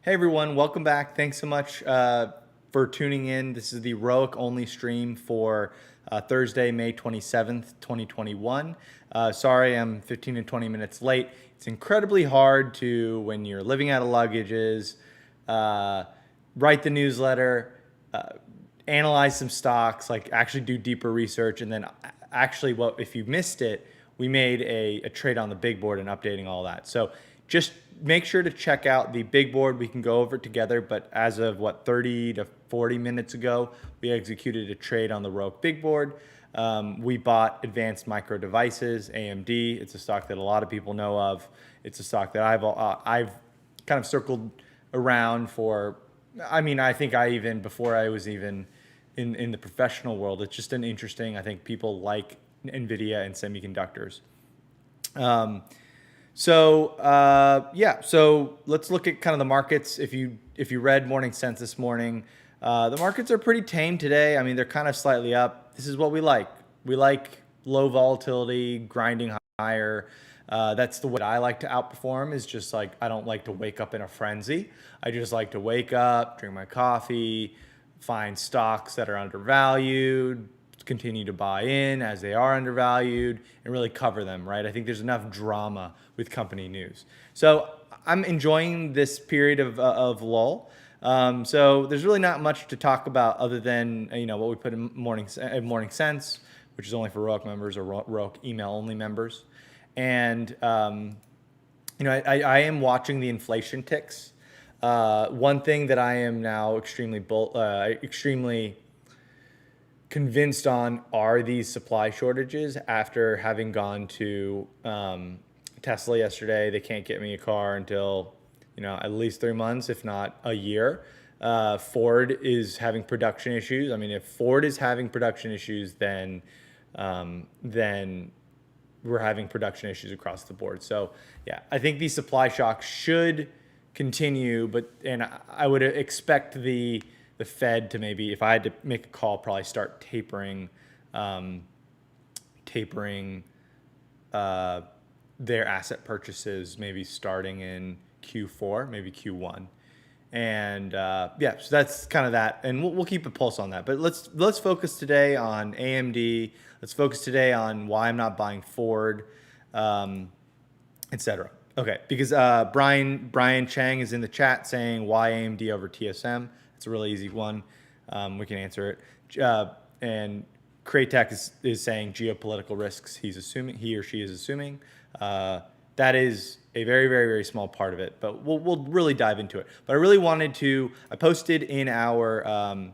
Hey everyone, welcome back. Thanks so much for tuning in. This is the ROIC only stream for Thursday, May 27th, 2021. Sorry, I'm 15 to 20 minutes late. It's incredibly hard to, when you're living out of luggages, write the newsletter, analyze some stocks, like actually do deeper research, and then actually, if you missed it, we made a trade on the big board and updating all that. So just make sure to check out the big board. We can go over it together, but as of 30 to 40 minutes ago, we executed a trade on the ROIC big board. We bought Advanced Micro Devices, AMD. It's a stock that a lot of people know of. It's a stock that I've kind of circled around for. I think before I was even in the professional world, it's just an interesting. I think people like NVDA and semiconductors. So let's look at kind of the markets. If you read Morning Sense this morning, the markets are pretty tame today. I mean, they're kind of slightly up. This is what we like. We like low volatility, grinding higher. That's the way I like to outperform, is just like, I don't like to wake up in a frenzy. I just like to wake up, drink my coffee, find stocks that are undervalued, continue to buy in as they are undervalued, and really cover them, right? I think there's enough drama with company news. So I'm enjoying this period of lull. So there's really not much to talk about other than what we put in Morning Sense, which is only for ROIC members or ROIC email only members. And I am watching the inflation ticks. One thing that I am now extremely convinced on are these supply shortages. After having gone to Tesla yesterday, they can't get me a car until at least 3 months, if not a year. Ford is having production issues. I mean, if Ford is having production issues, then we're having production issues across the board. So yeah, I think these supply shocks should continue, and I would expect the Fed to, maybe, if I had to make a call, probably start tapering their asset purchases, maybe starting in Q4, maybe Q1. And so that's kind of that, and we'll keep a pulse on that. But let's focus today on AMD. Let's focus today on why I'm not buying Ford, etc. Okay, because Brian Chang is in the chat saying why AMD over TSM. It's a really easy one. We can answer it. And Kraytech is saying geopolitical risks. He or she is assuming. That is a very, very, very small part of it, but we'll really dive into it. But I really wanted to. I posted in our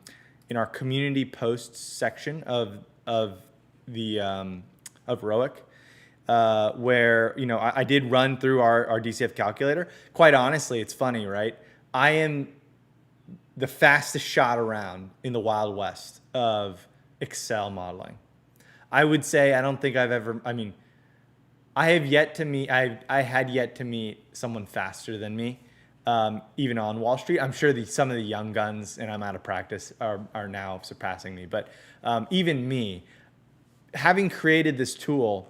community posts section of ROIC, where I did run through our DCF calculator. Quite honestly, it's funny, right? I am the fastest shot around in the Wild West of Excel modeling. I would say I don't think I've ever. I had yet to meet someone faster than me, even on Wall Street. I'm sure some of the young guns, and I'm out of practice, are now surpassing me. But even me, having created this tool,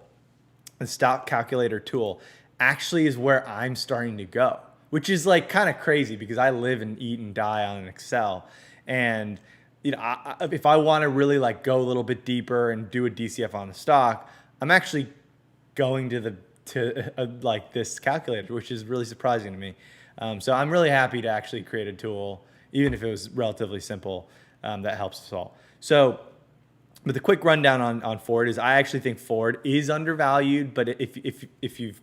the stock calculator tool, actually is where I'm starting to go, which is like kind of crazy because I live and eat and die on an Excel. And if I want to really like go a little bit deeper and do a DCF on a stock, I'm actually going to this calculator, which is really surprising to me. So I'm really happy to actually create a tool, even if it was relatively simple, that helps us all. So, but the quick rundown on Ford is, I actually think Ford is undervalued. But if you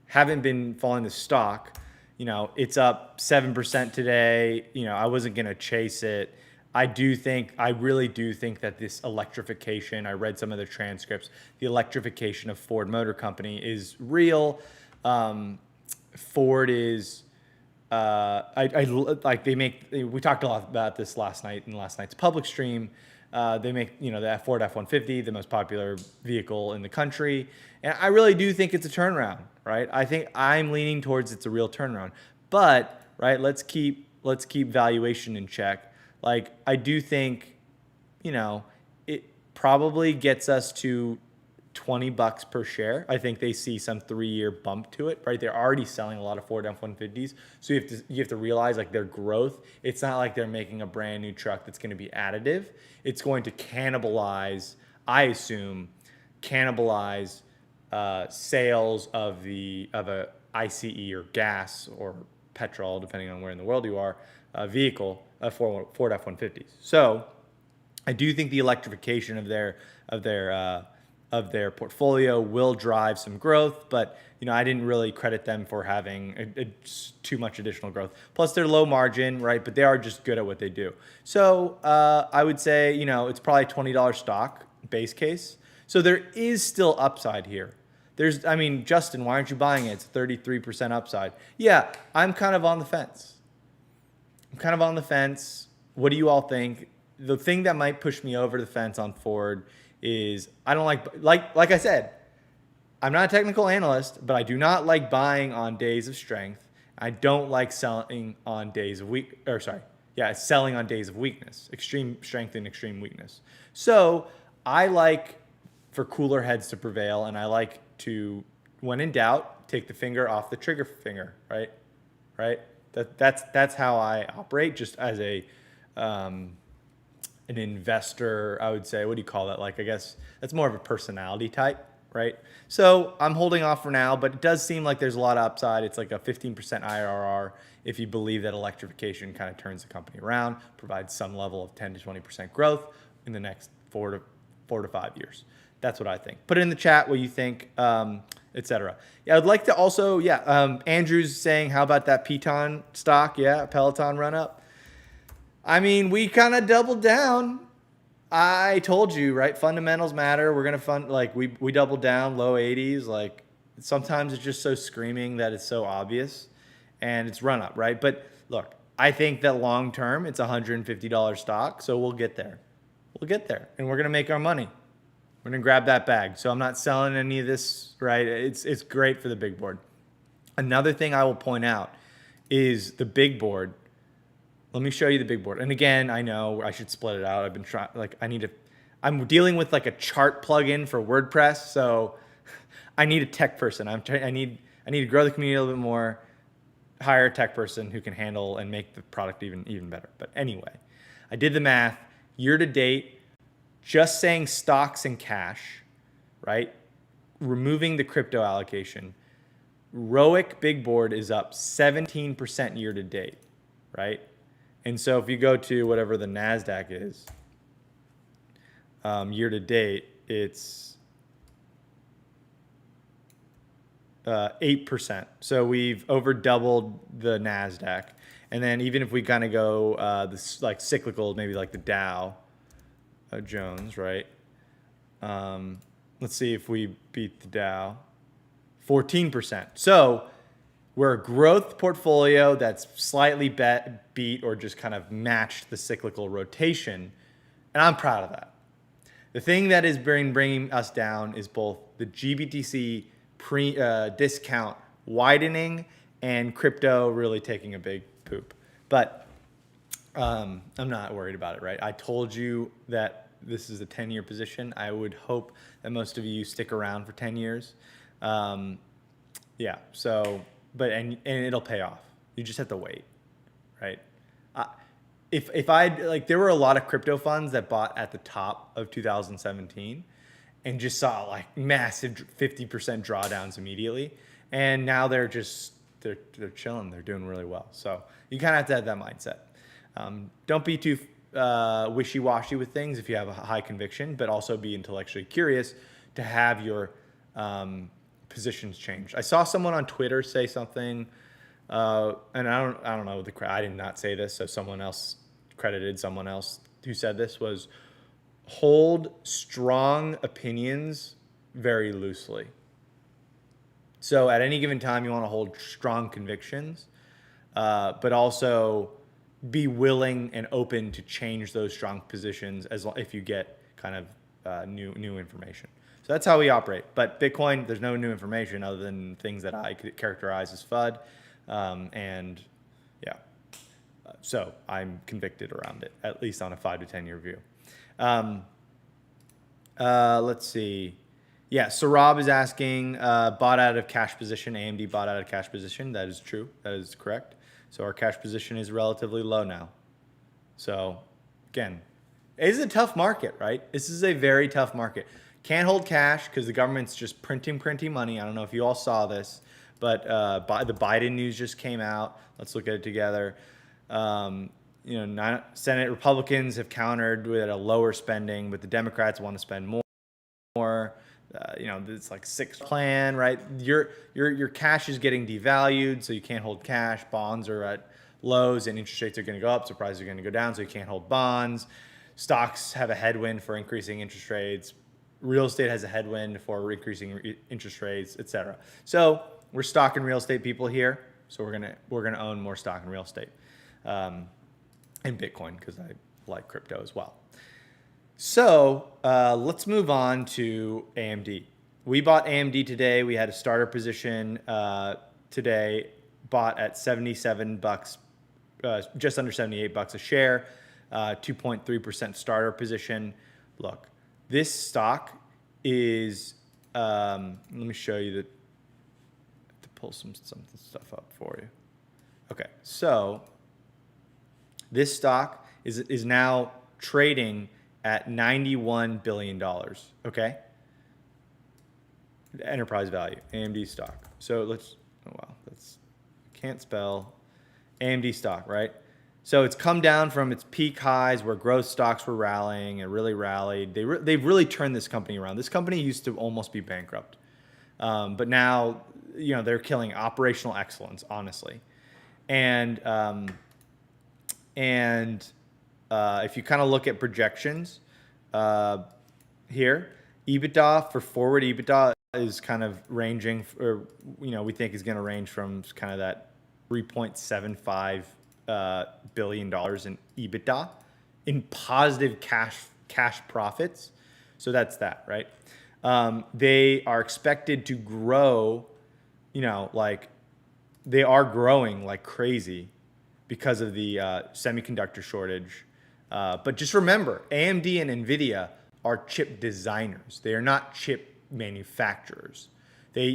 haven't been following the stock, it's up 7% today. I wasn't gonna chase it. I really do think that this electrification, I read some of the transcripts, the electrification of Ford Motor Company is real. Ford is, we talked a lot about this last night in last night's public stream. They make, the Ford F-150, the most popular vehicle in the country. And I really do think it's a turnaround, right? I think I'm leaning towards it's a real turnaround. But, right, let's keep valuation in check. Like, I do think, it probably gets us to $20 per share. I think they see some 3-year bump to it, right? They're already selling a lot of Ford F-150s. So you have to realize like their growth, it's not like they're making a brand new truck that's going to be additive. It's going to cannibalize, I assume, sales of a ICE or gas or petrol, depending on where in the world you are, vehicle for Ford F-150s. So I do think the electrification of their portfolio will drive some growth, but I didn't really credit them for having too much additional growth. Plus, they're low margin, right? But they are just good at what they do. So I would say it's probably $20 stock base case. So there is still upside here. Justin, why aren't you buying it? It's 33% upside. Yeah, I'm kind of on the fence. What do you all think? The thing that might push me over the fence on Ford is I don't like I said, I'm not a technical analyst, but I do not like buying on days of strength. I don't like selling on days of selling on days of weakness, extreme strength and extreme weakness. So I like for cooler heads to prevail, and I like to, when in doubt, take the finger off the trigger finger, right? That's how I operate, just as an investor, I would say. What do you call that? Like, I guess that's more of a personality type, right? So I'm holding off for now, but it does seem like there's a lot of upside. It's like a 15% IRR if you believe that electrification kind of turns the company around, provides some level of 10 to 20% growth in the next 4 to 5 years. That's what I think. Put it in the chat what you think, etc. Yeah, I'd like to also, Andrew's saying, how about that Peloton stock? Yeah, Peloton run up. We kind of doubled down. I told you, right? Fundamentals matter. We're going to we doubled down, low 80s. Like, sometimes it's just so screaming that it's so obvious, and it's run up, right? But look, I think that long term, it's $150 stock, so we'll get there. And we're going to make our money. We're going to grab that bag. So I'm not selling any of this, right? It's great for the big board. Another thing I will point out is the big board. Let me show you the big board. And again, I know I should split it out. I've been trying, I'm dealing with like a chart plugin for WordPress. So I need a tech person. I need to grow the community a little bit more, hire a tech person who can handle and make the product even better. But anyway, I did the math. Year to date, just saying stocks and cash, right? Removing the crypto allocation, ROIC big board is up 17% year to date, right? And so if you go to whatever the NASDAQ is, year to date, it's 8%. So we've over doubled the NASDAQ. And then even if we kind of go this like cyclical, maybe like the Dow Jones, right? Let's see if we beat the Dow. 14%. So we're a growth portfolio that's slightly beat or just kind of matched the cyclical rotation. And I'm proud of that. The thing that is bringing us down is both the GBTC discount widening and crypto really taking a big poop. But I'm not worried about it, right? I told you that this is a 10-year position. I would hope that most of you stick around for 10 years. So, but it'll pay off. You just have to wait, right? If I there were a lot of crypto funds that bought at the top of 2017 and just saw like massive 50% drawdowns immediately. And now they're chilling. They're doing really well. So you kind of have to have that mindset. Don't be too wishy-washy with things if you have a high conviction, but also be intellectually curious to have your positions changed. I saw someone on Twitter say something, and I don't know I did not say this, so someone else credited someone else who said this was hold strong opinions very loosely. So at any given time, you want to hold strong convictions, but also be willing and open to change those strong positions if you get kind of new information. So that's how we operate. But Bitcoin, there's no new information other than things that I could characterize as FUD. So I'm convicted around it, at least on a 5 to 10 year view. Let's see. Yeah, so Rob is asking, bought out of cash position, AMD bought out of cash position. That is true. That is correct. So our cash position is relatively low now. So again, it is a tough market, right? This is a very tough market. Can't hold cash because the government's just printing money. I don't know if you all saw this, but the Biden news just came out. Let's look at it together. Senate Republicans have countered with a lower spending, but the Democrats want to spend more. It's like six plan, right? Your cash is getting devalued, so you can't hold cash. Bonds are at lows, and interest rates are going to go up. So prices are going to go down, so you can't hold bonds. Stocks have a headwind for increasing interest rates. Real estate has a headwind for increasing interest rates, etc. So we're stock and real estate people here, so we're gonna own more stock and real estate, and Bitcoin because I like crypto as well. So let's move on to AMD. We bought AMD today. We had a starter position today, bought at $77, just under $78 a share, 2.3% starter position. Look, this stock is, let me show you to pull some stuff up for you. Okay, so this stock is now trading at $91 billion, okay? Enterprise value, AMD stock. So can't spell AMD stock, right? So it's come down from its peak highs where growth stocks were rallying. It really rallied. They've really turned this company around. This company used to almost be bankrupt. But now, they're killing operational excellence, honestly. And if you kind of look at projections here, EBITDA for forward EBITDA is kind of ranging, we think is going to range from kind of that $3.75 billion in EBITDA in positive cash profits. So that's that, right? They are expected to grow, they are growing like crazy because of the semiconductor shortage. But just remember, AMD and NVIDIA are chip designers. They are not chip manufacturers. They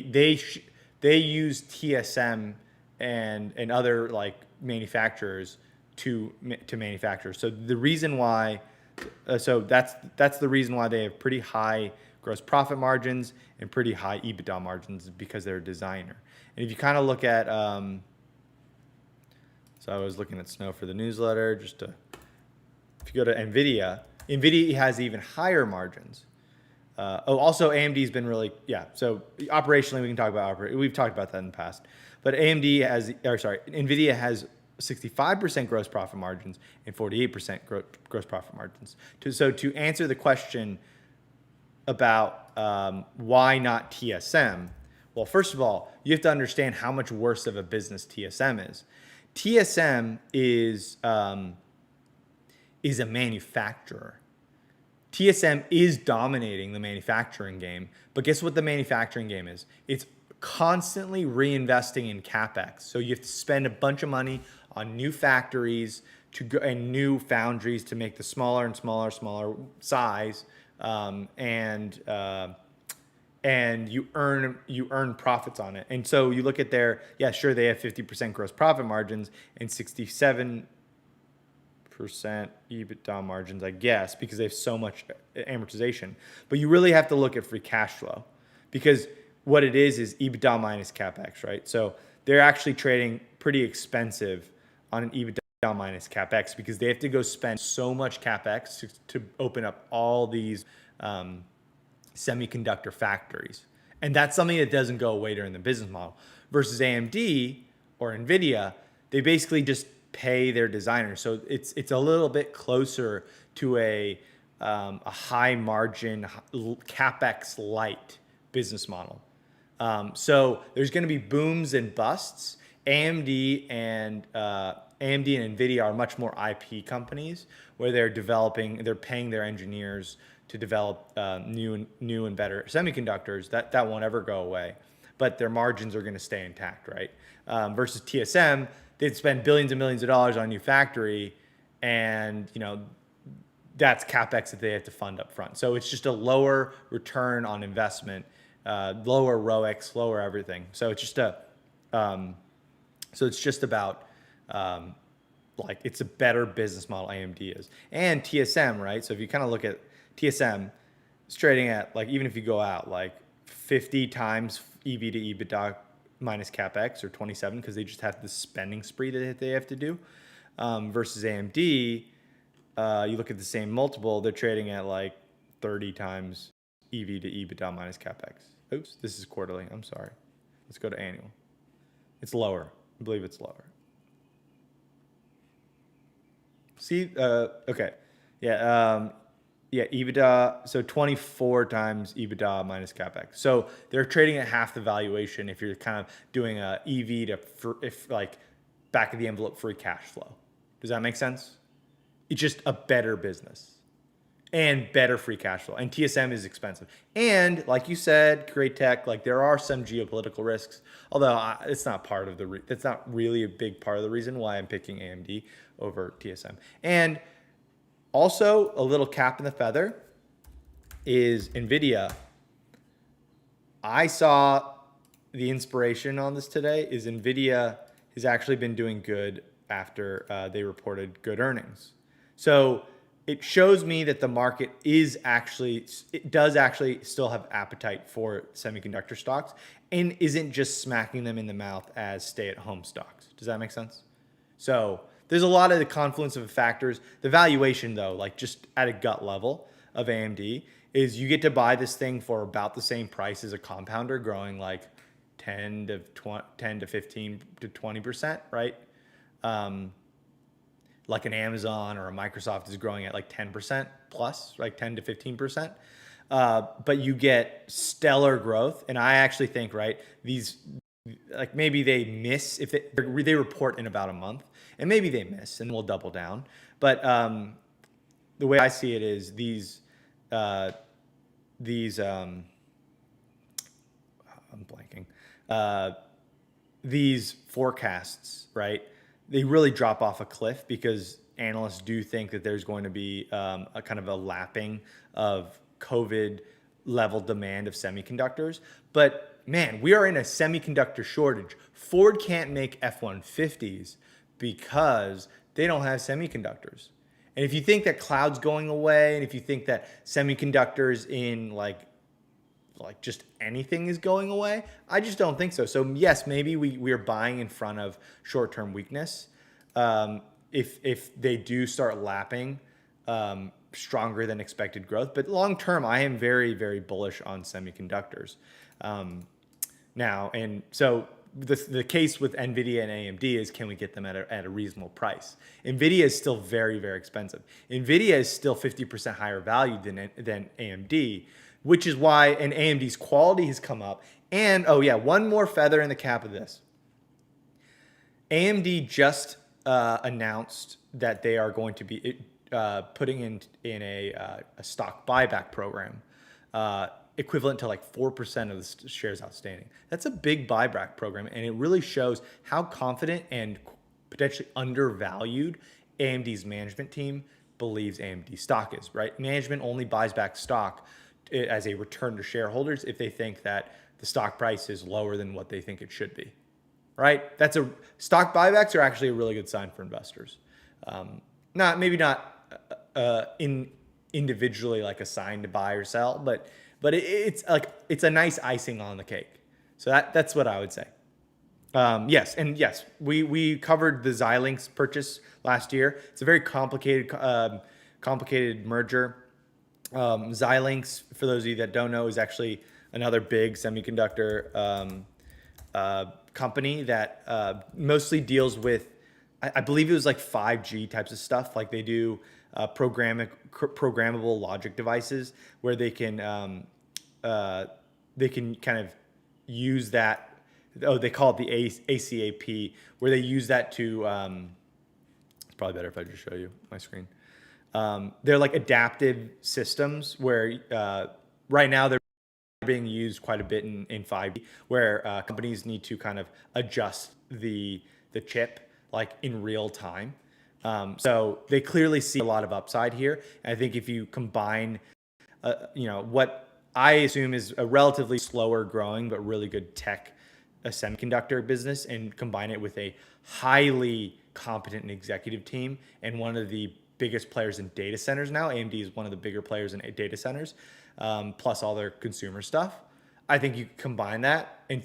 use TSM and other manufacturers to manufacture. So the reason why, that's the reason why they have pretty high gross profit margins and pretty high EBITDA margins, because they're a designer. And if you kind of look at, so I was looking at Snow for the newsletter, if you go to NVIDIA has even higher margins. Also AMD's been really, so operationally we can talk about, we've talked about that in the past. But NVIDIA has 65% gross profit margins and 48% gross profit margins. So to answer the question about why not TSM, well, first of all, you have to understand how much worse of a business TSM is. TSM is a manufacturer. TSM is dominating the manufacturing game, but guess what the manufacturing game is? It's constantly reinvesting in CapEx. So you have to spend a bunch of money on new factories and new foundries to make the smaller and smaller size, and you earn profits on it. And so you look at they have 50% gross profit margins and 67% EBITDA margins, I guess, because they have so much amortization. But you really have to look at free cash flow, because what it is EBITDA minus CapEx, right? So they're actually trading pretty expensive on an EBITDA minus CapEx, because they have to go spend so much CapEx to open up all these semiconductor factories. And that's something that doesn't go away during the business model. Versus AMD or NVIDIA, they basically just pay their designers. So it's a little bit closer to a high margin CapEx light business model. So there's going to be booms and busts. AMD and NVIDIA are much more IP companies, where they're paying their engineers to develop new and better semiconductors. That won't ever go away, but their margins are going to stay intact, right? Versus TSM, they'd spend billions and millions of dollars on a new factory, and that's CapEx that they have to fund up front. So it's just a lower return on investment, lower ROIC, lower everything. So it's just about like it's a better business model AMD is. And TSM, right? So if you kind of look at TSM, it's trading at, like, even if you go out like 50 times EV to EBITDA minus CapEx, or 27, because they just have this spending spree that they have to do, versus AMD, you look at the same multiple, they're trading at like 30 times EV to EBITDA minus CapEx. Oops, this is quarterly. I'm sorry. Let's go to annual. It's lower. I believe it's lower. See, okay. Yeah, yeah, EBITDA, so 24 times EBITDA minus CapEx. So they're trading at half the valuation if you're kind of doing a EV to, if like back of the envelope free cash flow. Does that make sense? It's just a better business and better free cash flow. And TSM is expensive. And like you said, great tech, like there are some geopolitical risks, although it's not part of the, that's not really a big part of the reason why I'm picking AMD over TSM. And also a little cap in the feather is NVIDIA. I saw the inspiration on this today is NVIDIA has actually been doing good after they reported good earnings. So it shows me that the market is actually, it does actually still have appetite for semiconductor stocks and isn't just smacking them in the mouth as stay-at-home stocks. Does that make sense? So there's a lot of the confluence of factors. The valuation, though, like just at a gut level of AMD, is you get to buy this thing for about the same price as a compounder growing like 10 to 15 to 20%, right? Like an Amazon or a Microsoft is growing at like 10% plus, like 10 to 15%. But you get stellar growth. And I actually think, right, these, like maybe they miss if they report in about a month, and maybe they miss and we'll double down. But the way I see it is I'm blanking. These forecasts, right? They really drop off a cliff because analysts do think that there's going to be a kind of a lapping of COVID level demand of semiconductors. But man, we are in a semiconductor shortage. Ford can't make F-150s because they don't have semiconductors. And if you think that cloud's going away, and if you think that semiconductors in like just anything is going away, I just don't think so. So yes, maybe we are buying in front of short-term weakness. If they do start lapping stronger than expected growth, but long-term, I am very, very bullish on semiconductors. Now, and so the case with NVIDIA and AMD is, can we get them at a reasonable price? NVIDIA is still very, very expensive. NVIDIA is still 50% higher valued than AMD, which is why, and AMD's quality has come up. And, oh yeah, one more feather in the cap of this. AMD just announced that they are going to be putting in a stock buyback program equivalent to like 4% of the shares outstanding. That's a big buyback program, and it really shows how confident and potentially undervalued AMD's management team believes AMD stock is, right? Management only buys back stock as a return to shareholders if they think that the stock price is lower than what they think it should be, right? Stock buybacks are actually a really good sign for investors. Maybe not individually like a sign to buy or sell, but it's a nice icing on the cake. So that's what I would say. Yes, and yes, we covered the Xilinx purchase last year. It's a very complicated merger. Xilinx, for those of you that don't know, is actually another big semiconductor company that mostly deals with, I believe it was like 5G types of stuff. Like they do programmable logic devices where they can kind of use that. Oh, they call it the ACAP, where they use that to. It's probably better if I just show you my screen. They're like adaptive systems where right now they're being used quite a bit in 5G, where companies need to kind of adjust the chip like in real time. So they clearly see a lot of upside here. And I think if you combine, what I assume is a relatively slower growing but really good tech, a semiconductor business, and combine it with a highly competent executive team and one of the biggest players in data centers now. AMD is one of the bigger players in data centers, plus all their consumer stuff. I think you combine that, and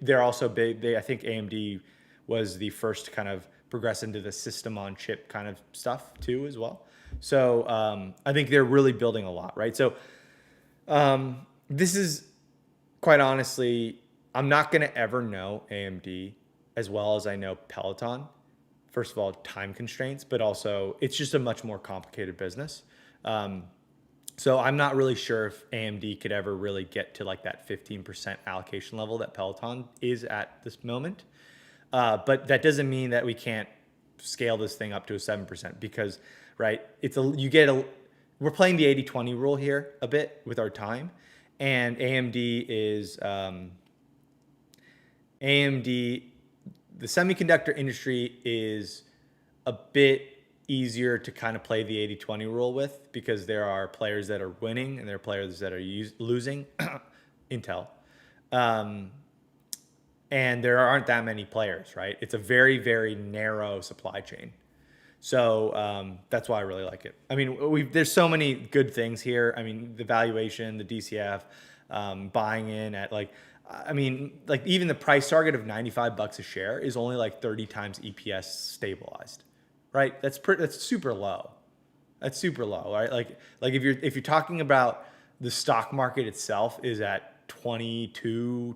they're also big. I think AMD was the first to kind of progress into the system on chip kind of stuff too as well. So I think they're really building a lot, right? So this is, quite honestly, I'm not going to ever know AMD as well as I know Peloton. First of all, time constraints, but also it's just a much more complicated business. So I'm not really sure if AMD could ever really get to like that 15% allocation level that Peloton is at this moment. But that doesn't mean that we can't scale this thing up to a 7% because, right, we're playing the 80-20 rule here a bit with our time. And the semiconductor industry is a bit easier to kind of play the 80-20 rule with because there are players that are winning and there are players that are losing, Intel. And there aren't that many players, right? It's a very, very narrow supply chain. So that's why I really like it. I mean, there's so many good things here. I mean, the valuation, the DCF, buying in at even the price target of $95 a share is only like 30 times EPS stabilized, right? That's super low. That's super low, right? Like if you're talking about the stock market itself is at 22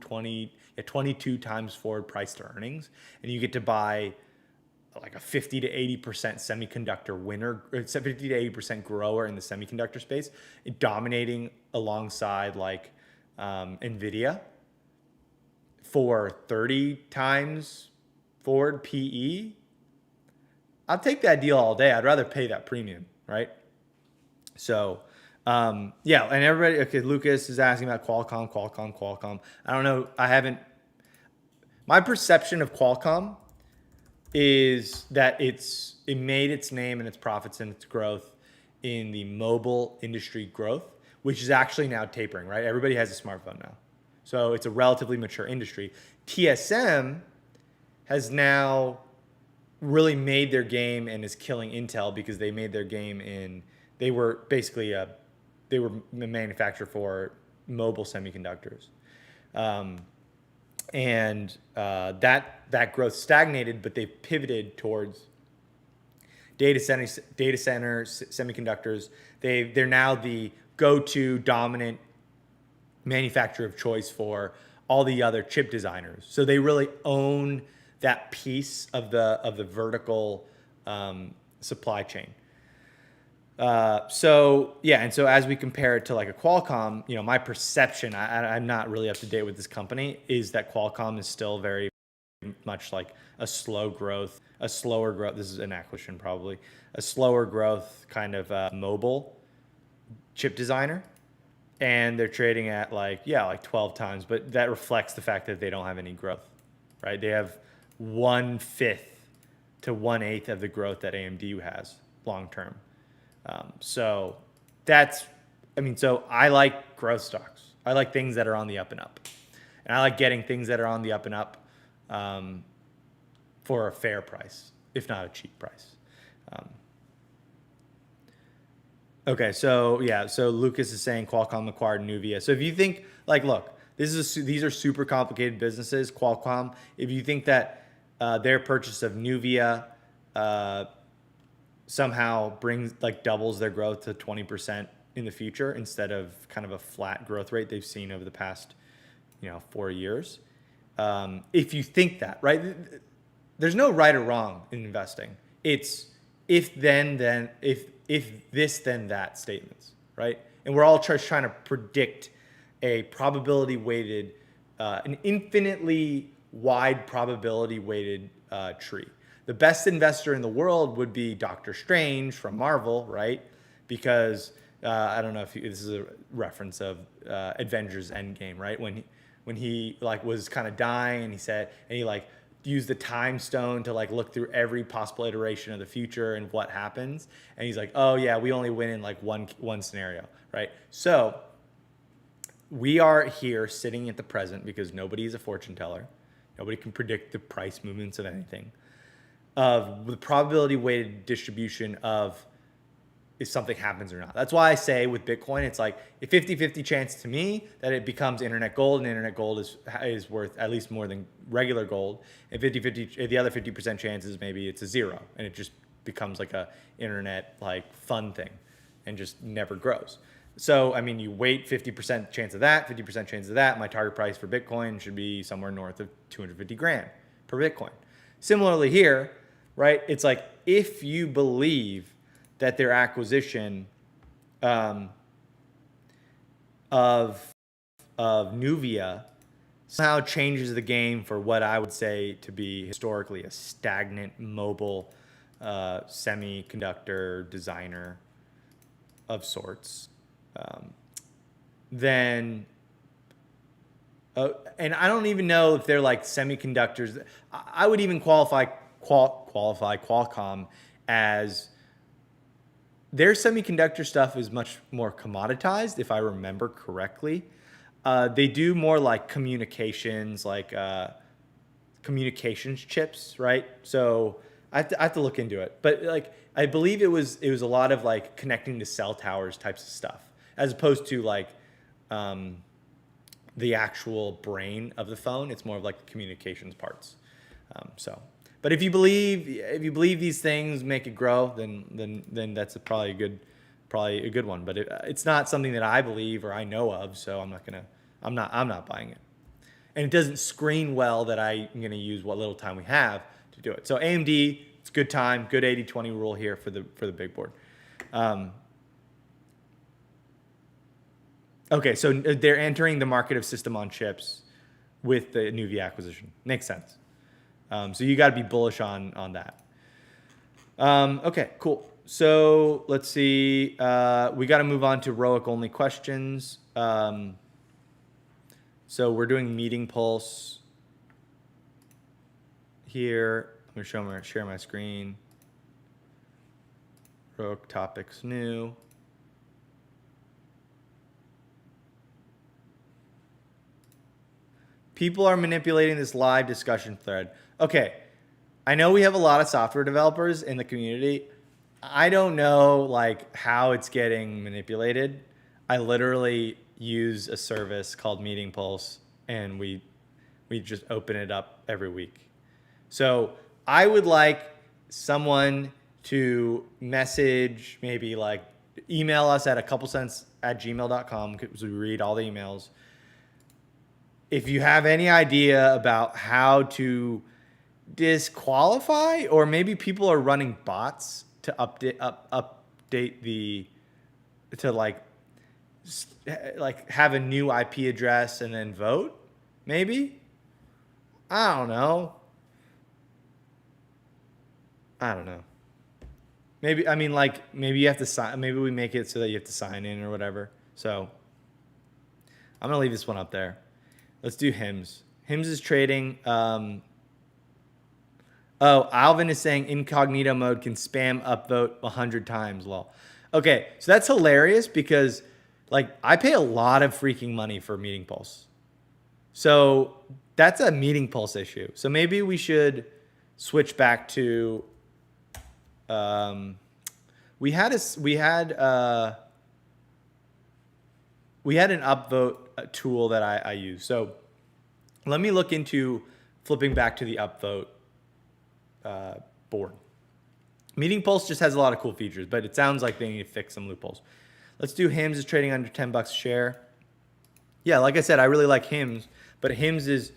times forward price to earnings, and you get to buy like a 50 to 80% semiconductor winner, 50 to 80% grower in the semiconductor space, dominating alongside like NVIDIA for 30 times forward PE. I'll take that deal all day. I'd rather pay that premium, right? So, and everybody, okay, Lucas is asking about Qualcomm. I don't know. My perception of Qualcomm is that it made its name and its profits and its growth in the mobile industry growth, which is actually now tapering, right? Everybody has a smartphone now. So it's a relatively mature industry. TSM has now really made their game and is killing Intel because they made their game they were a manufacturer for mobile semiconductors. That growth stagnated, but they've pivoted towards data center semiconductors. They're now the go-to dominant manufacturer of choice for all the other chip designers. So they really own that piece of the vertical supply chain. And so as we compare it to like a Qualcomm, my perception, I'm not really up to date with this company, is that Qualcomm is still very much like a slower growth. This is an acquisition probably, a slower growth kind of mobile chip designer. And they're trading at like 12 times, but that reflects the fact that they don't have any growth, right? They have 1/5 to 1/8 of the growth that AMD has long term. So I like growth stocks. I like things that are on the up and up. And I like getting things that are on the up and up for a fair price, if not a cheap price. Okay, so Lucas is saying Qualcomm acquired Nuvia. So if you think, look, these are super complicated businesses, Qualcomm. If you think that their purchase of Nuvia somehow doubles their growth to 20% in the future instead of kind of a flat growth rate they've seen over the past 4 years. If you think that, right, there's no right or wrong in investing. It's if this then that statements, right? And we're all trying to predict a probability weighted, an infinitely wide probability weighted tree. The best investor in the world would be Doctor Strange from Marvel, right? Because I don't know if this is a reference of Avengers Endgame, right? When he was kind of dying, and he use the time stone to like look through every possible iteration of the future and what happens. And he's like, oh yeah, we only win in like one scenario, right? So we are here sitting at the present because nobody is a fortune teller. Nobody can predict the price movements of anything. Of the probability weighted distribution of if something happens or not. That's why I say with Bitcoin, it's like a 50-50 chance to me that it becomes internet gold, and internet gold is worth at least more than regular gold. And 50-50, the other 50% chances maybe it's a zero, and it just becomes like a internet like fun thing and just never grows. So, I mean, you weight 50% chance of that, 50% chance of that. My target price for Bitcoin should be somewhere north of 250 grand per Bitcoin. Similarly here, right? It's like if you believe that their acquisition of Nuvia somehow changes the game for what I would say to be historically a stagnant mobile semiconductor designer of sorts, then and I don't even know if they're like semiconductors. I would even qualify Qualcomm as their semiconductor stuff is much more commoditized, if I remember correctly. They do more like communications, like communications chips, right? So I have to look into it. But like I believe it was a lot of like connecting to cell towers types of stuff, as opposed to like the actual brain of the phone. It's more of like the communications parts. But if you believe these things make it grow, then that's probably a good one. But it's not something that I believe or I know of, so I'm not buying it. And it doesn't screen well that I'm gonna use what little time we have to do it. So AMD, it's good time, good 80-20 rule here for the big board. Okay, so they're entering the market of system on chips with the Nuvia acquisition. Makes sense. So you got to be bullish on that. Okay, cool. So let's see. We got to move on to ROIC only questions. So we're doing meeting pulse here. I'm going to share my screen. ROIC topics new. People are manipulating this live discussion thread. Okay, I know we have a lot of software developers in the community. I don't know like how it's getting manipulated. I literally use a service called Meeting Pulse, and we just open it up every week. So I would like someone to message, maybe like email us at acouplecents@gmail.com because we read all the emails. If you have any idea about how to disqualify, or maybe people are running bots to update to like have a new IP address and then vote, maybe. I don't know. Maybe maybe you have to sign. Maybe we make it so that you have to sign in or whatever. So I'm gonna leave this one up there. Let's do HIMS. HIMS is trading. Oh, Alvin is saying incognito mode can spam upvote 100 times. Lol. Okay, so that's hilarious because like I pay a lot of freaking money for Meeting Pulse. So that's a Meeting Pulse issue. So maybe we should switch back to we had an upvote tool that I use. So let me look into flipping back to the upvote board. Meeting Pulse just has a lot of cool features, but it sounds like they need to fix some loopholes. Let's do HIMS is trading under $10 a share. Yeah, like I said, I really like HIMS, but HIMS is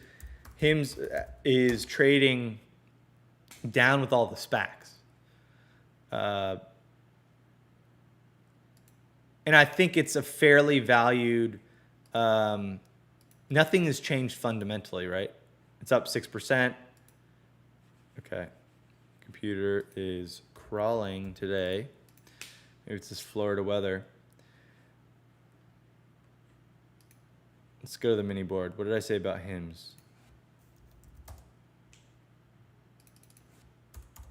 trading down with all the SPACs. And I think it's a fairly valued, nothing has changed fundamentally, right? It's up 6%. Okay. Computer is crawling today. Maybe it's this Florida weather. Let's go to the mini board. What did I say about HIMS?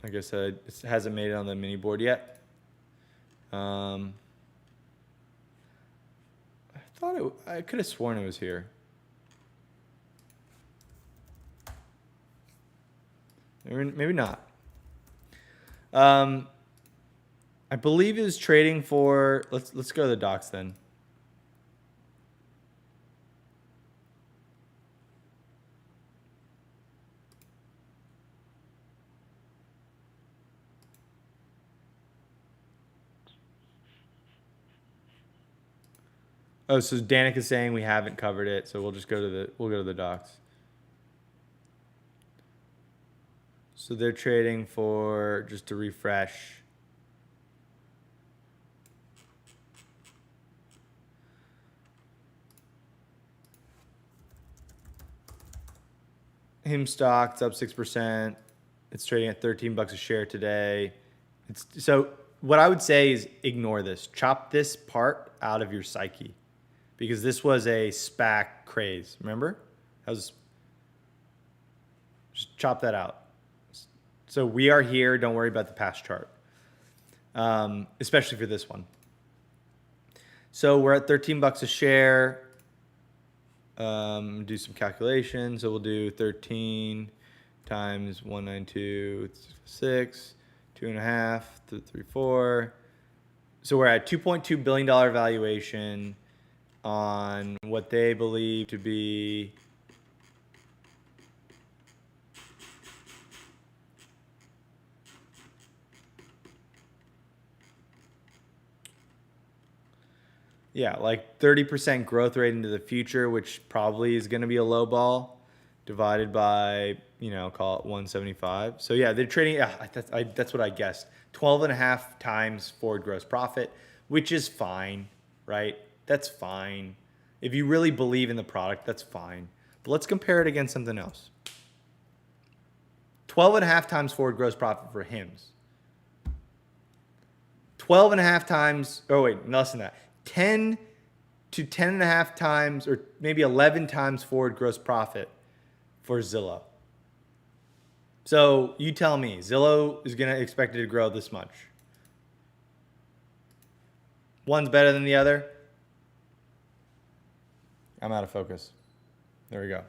Like I said, it hasn't made it on the mini board yet. I could have sworn it was here. Maybe not. I believe it was trading for. Let's go to the docs then. Oh, so Danik is saying we haven't covered it, so we'll just go to the docs. So they're trading for, just to refresh, him stock, it's up 6%. It's trading at $13 a share today. So what I would say is ignore this. Chop this part out of your psyche, because this was a SPAC craze. Remember? Just chop that out. So we are here. Don't worry about the past chart, especially for this one. So we're at $13 a share. Do some calculations. So we'll do 13 times 192, 6, 2.5, 3, 4. So we're at $2.2 billion valuation on what they believe to be like 30% growth rate into the future, which probably is going to be a low ball, divided by, call it 175. So yeah, they're trading, that's what I guessed. 12.5 times forward gross profit, which is fine, right? That's fine. If you really believe in the product, that's fine. But let's compare it against something else. 12.5 times forward gross profit for HIMS. 12.5 times, less than that. 10 to 10.5 times, or maybe 11 times forward gross profit for Zillow. So you tell me, Zillow is going to expect it to grow this much. One's better than the other. I'm out of focus. There we go.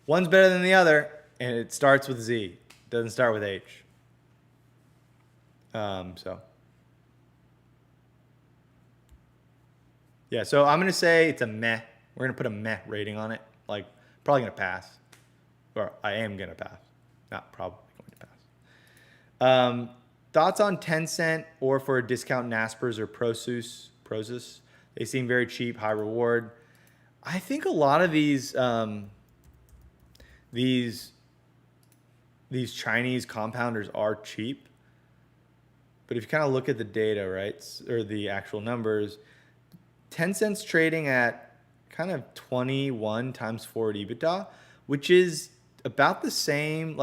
One's better than the other, and it starts with Z. It doesn't start with H. Yeah, so I'm going to say it's a meh. We're going to put a meh rating on it. Like, probably going to pass. Or I am going to pass. Not probably going to pass. Thoughts on Tencent or for a discount Naspers or Prosus? They seem very cheap, high reward. I think a lot of these Chinese compounders are cheap. But if you kind of look at the data, right, or the actual numbers, Tencent's trading at kind of 21 times forward EBITDA, which is about the same.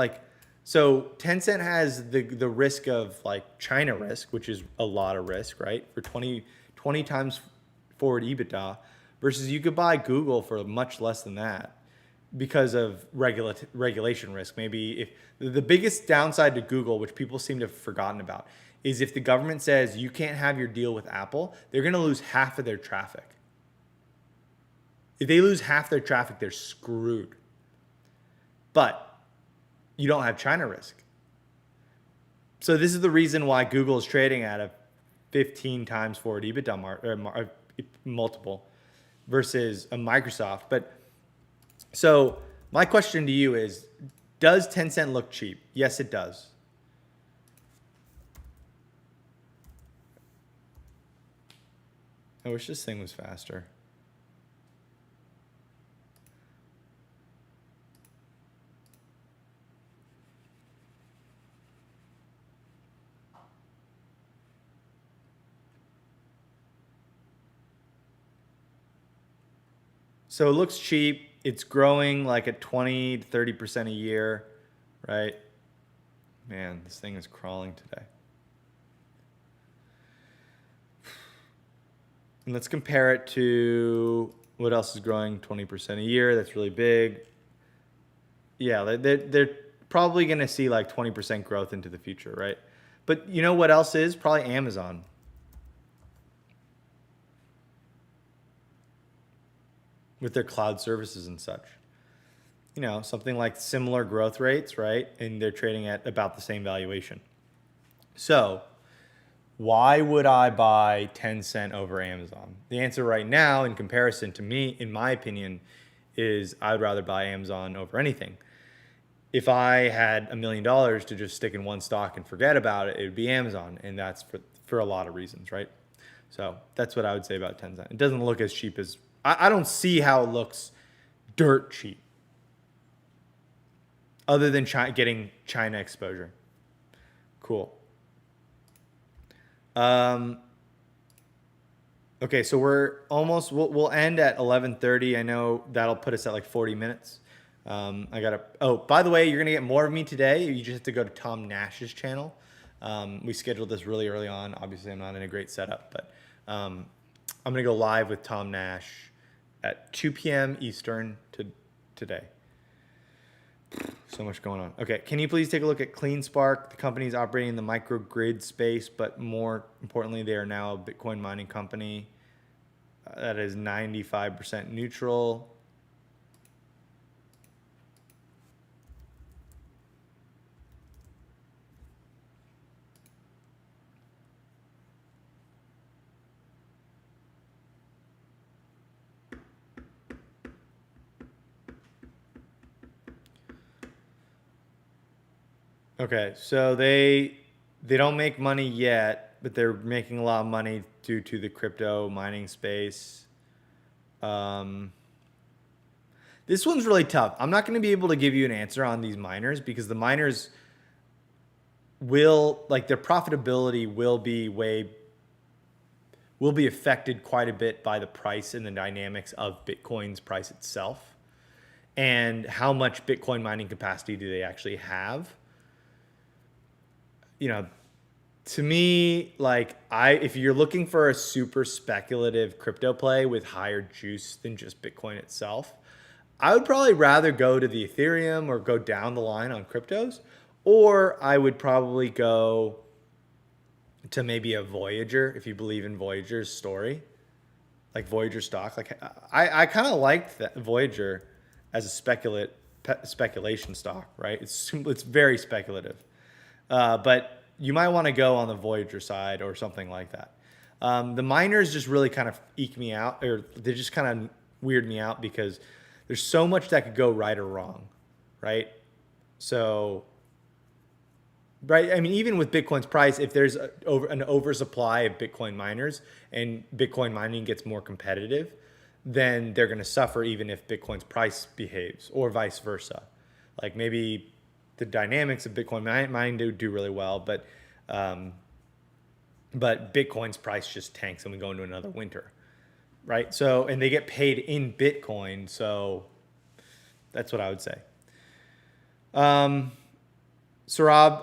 So Tencent has the risk of like China risk, which is a lot of risk, right? For 20 times forward EBITDA, versus you could buy Google for much less than that because of regulation risk. Maybe if the biggest downside to Google, which people seem to have forgotten about, is if the government says you can't have your deal with Apple, they're going to lose half of their traffic. If they lose half their traffic, they're screwed. But you don't have China risk. So this is the reason why Google is trading at a 15 times forward EBITDA multiple versus a Microsoft. But so my question to you is, does Tencent look cheap? Yes, it does. I wish this thing was faster. So it looks cheap. It's growing like at 20 to 30% a year, right? Man, this thing is crawling today. And let's compare it to what else is growing 20% a year. That's really big. Yeah, they're probably going to see like 20% growth into the future, right? But you know what else is? Probably Amazon. With their cloud services and such. You know, something like similar growth rates, right? And they're trading at about the same valuation. So why would I buy Tencent over Amazon? The answer right now, in comparison to me, in my opinion, is I'd rather buy Amazon over anything. If I had $1 million to just stick in one stock and forget about it, it would be Amazon. And that's for a lot of reasons, right? So that's what I would say about Tencent. It doesn't look as cheap as, I don't see how it looks dirt cheap. Other than getting China exposure. Cool. Okay, so we'll end at 11:30. I know that'll put us at like 40 minutes. Oh, by the way, you're gonna get more of me today. You just have to go to Tom Nash's channel. We scheduled this really early on. Obviously, I'm not in a great setup, but I'm gonna go live with Tom Nash at 2 p.m. Eastern today. So much going on. Okay, can you please take a look at CleanSpark? The company is operating in the microgrid space, but more importantly, they are now a Bitcoin mining company that is 95% neutral. Okay, so they don't make money yet, but they're making a lot of money due to the crypto mining space. This one's really tough. I'm not going to be able to give you an answer on these miners because the miners will, like, their profitability will be affected quite a bit by the price and the dynamics of Bitcoin's price itself and how much Bitcoin mining capacity do they actually have. You know, to me, like, if you're looking for a super speculative crypto play with higher juice than just Bitcoin itself, I would probably rather go to the Ethereum or go down the line on cryptos, or I would probably go to maybe a Voyager if you believe in Voyager's story, like Voyager stock. Like, I kind of liked that Voyager as a speculation stock, right? It's very speculative. But you might want to go on the Voyager side or something like that. The miners just really kind of eke me out, or they just kind of weird me out because there's so much that could go right or wrong, right? So, right, I mean, even with Bitcoin's price, if there's an oversupply of Bitcoin miners and Bitcoin mining gets more competitive, then they're going to suffer even if Bitcoin's price behaves, or vice versa. Like, maybe the dynamics of Bitcoin mining do really well, but Bitcoin's price just tanks and we go into another winter, right? So, and they get paid in Bitcoin, so that's what I would say. Rob,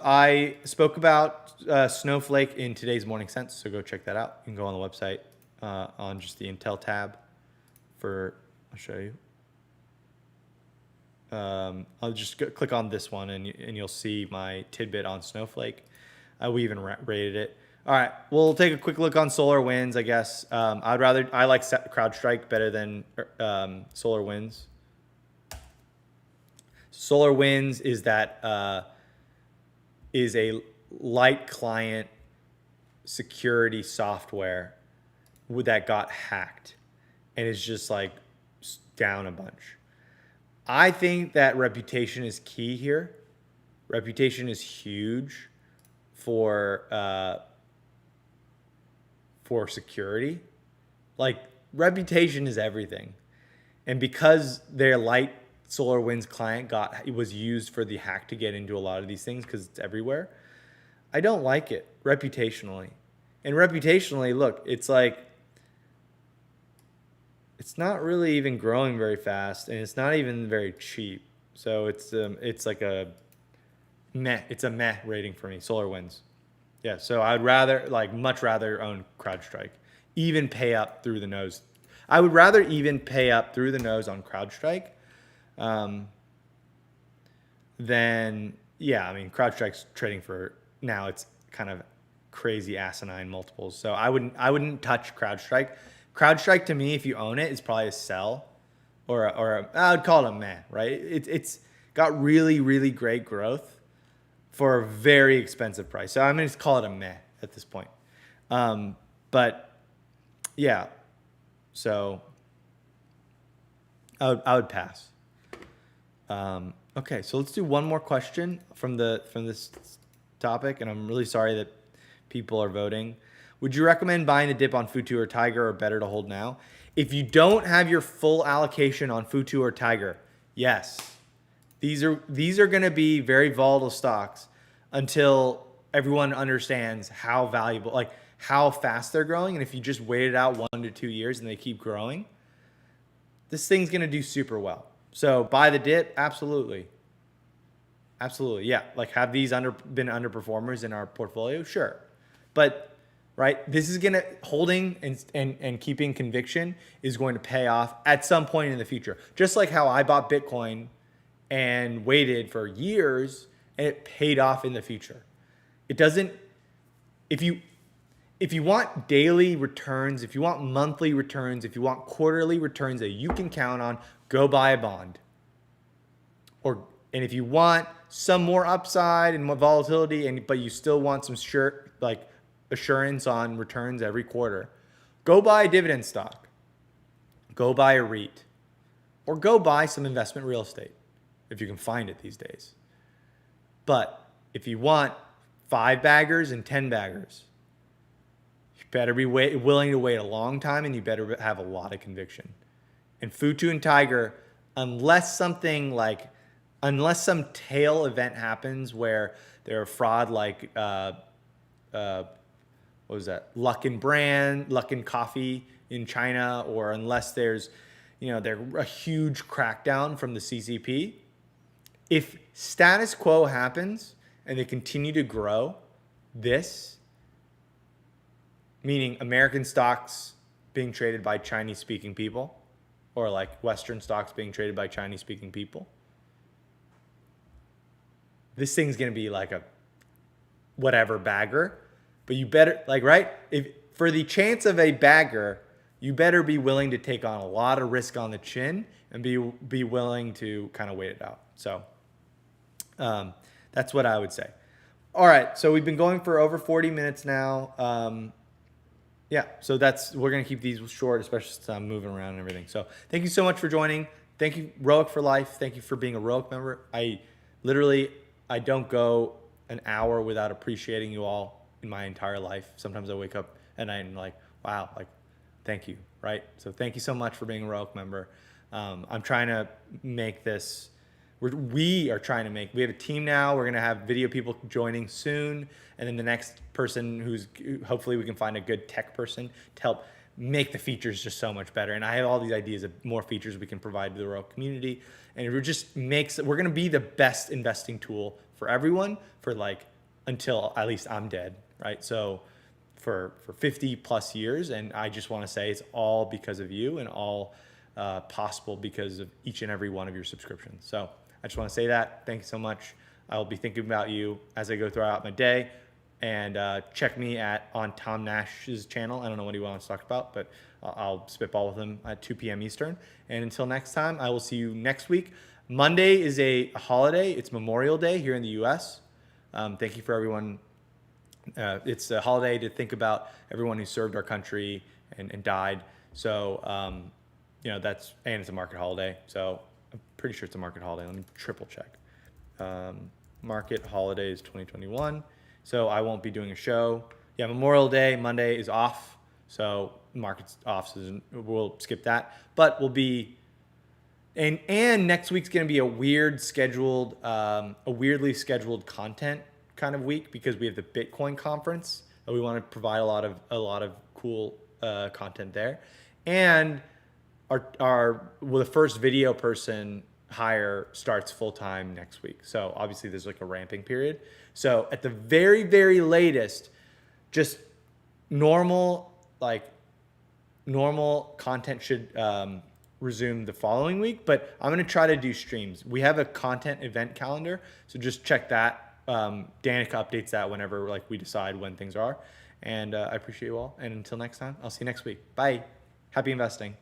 I spoke about Snowflake in today's Morning Sense, so go check that out. You can go on the website on just the Intel tab I'll show you. I'll just click on this one and you'll see my tidbit on Snowflake. We even rated it. All right, we'll take a quick look on SolarWinds, I guess. I like CrowdStrike better than SolarWinds. SolarWinds is a light client security software that got hacked and is just like down a bunch. I think that reputation is key here. Reputation is huge for security. Like, reputation is everything. And because their light SolarWinds client was used for the hack to get into a lot of these things because it's everywhere, I don't like it reputationally. And reputationally, look, it's like, it's not really even growing very fast, and it's not even very cheap. So it's like a meh. It's a meh rating for me. SolarWinds. Yeah. So I'd much rather own CrowdStrike. Even pay up through the nose. I would rather even pay up through the nose on CrowdStrike then yeah, I mean, CrowdStrike's trading for now. It's kind of crazy asinine multiples. So I wouldn't touch CrowdStrike. CrowdStrike to me, if you own it, is probably a sell, I would call it a meh, right? It's got really, really great growth for a very expensive price. So I'm going to call it a meh at this point. But yeah, so I would pass. Okay, so let's do one more question from this topic, and I'm really sorry that people are voting. Would you recommend buying a dip on FUTU or TIGR, or better to hold now? If you don't have your full allocation on FUTU or TIGR, yes. These are going to be very volatile stocks until everyone understands how valuable, like how fast they're growing. And if you just wait it out 1 to 2 years and they keep growing, this thing's going to do super well. So buy the dip, absolutely. Absolutely, yeah. Like, have these been underperformers in our portfolio? Sure. But, right, this is going to, holding and keeping conviction is going to pay off at some point in the future. Just like how I bought Bitcoin and waited for years and it paid off in the future. It doesn't, if you want daily returns, if you want monthly returns, if you want quarterly returns that you can count on, go buy a bond. And if you want some more upside and more volatility, but you still want some assurance on returns every quarter, go buy a dividend stock. Go buy a REIT. Or go buy some investment real estate if you can find it these days. But if you want 5 baggers and 10 baggers, you better be willing to wait a long time, and you better have a lot of conviction. And FUTU and TIGR, unless some tail event happens where they're a fraud, like what was that? Luckin Coffee in China, or unless there's, they're a huge crackdown from the CCP. If status quo happens and they continue to grow, meaning American stocks being traded by Chinese-speaking people, or like Western stocks being traded by Chinese-speaking people, this thing's going to be like a whatever bagger. But you better, for the chance of a bagger, you better be willing to take on a lot of risk on the chin and be willing to kind of wait it out. So that's what I would say. All right, so we've been going for over 40 minutes now. Yeah, so we're going to keep these short, especially since I'm moving around and everything. So thank you so much for joining. Thank you, ROIC for life. Thank you for being a ROIC member. I don't go an hour without appreciating you all in my entire life. Sometimes I wake up at night and wow, thank you, right? So thank you so much for being a ROIC member. I'm trying to make this, we have a team now. We're going to have video people joining soon. And then the next person hopefully we can find a good tech person to help make the features just so much better. And I have all these ideas of more features we can provide to the ROIC community. And we're going to be the best investing tool for everyone until at least I'm dead, right? So for 50 plus years. And I just want to say it's all because of you, and all possible because of each and every one of your subscriptions. So I just want to say that. Thank you so much. I'll be thinking about you as I go throughout my day. And check me on Tom Nash's channel. I don't know what he wants to talk about, but I'll spitball with him at 2 p.m. Eastern. And until next time, I will see you next week. Monday is a holiday. It's Memorial Day here in the U.S. Thank you for everyone. It's a holiday to think about everyone who served our country and died. So, and it's a market holiday. So I'm pretty sure it's a market holiday. Let me triple check. Market holidays 2021. So I won't be doing a show. Yeah, Memorial Day, Monday is off. So market's off, so we'll skip that. But we'll be, and next week's going to be a weirdly scheduled content kind of week, because we have the Bitcoin conference. We want to provide a lot of cool content there. And the first video person hire starts full-time next week. So obviously there's a ramping period. So at the very, very latest, just normal content should resume the following week, but I'm going to try to do streams. We have a content event calendar, so just check that. Danica updates that whenever like we decide when things are. And I appreciate you all. And until next time, I'll see you next week. Bye. Happy investing.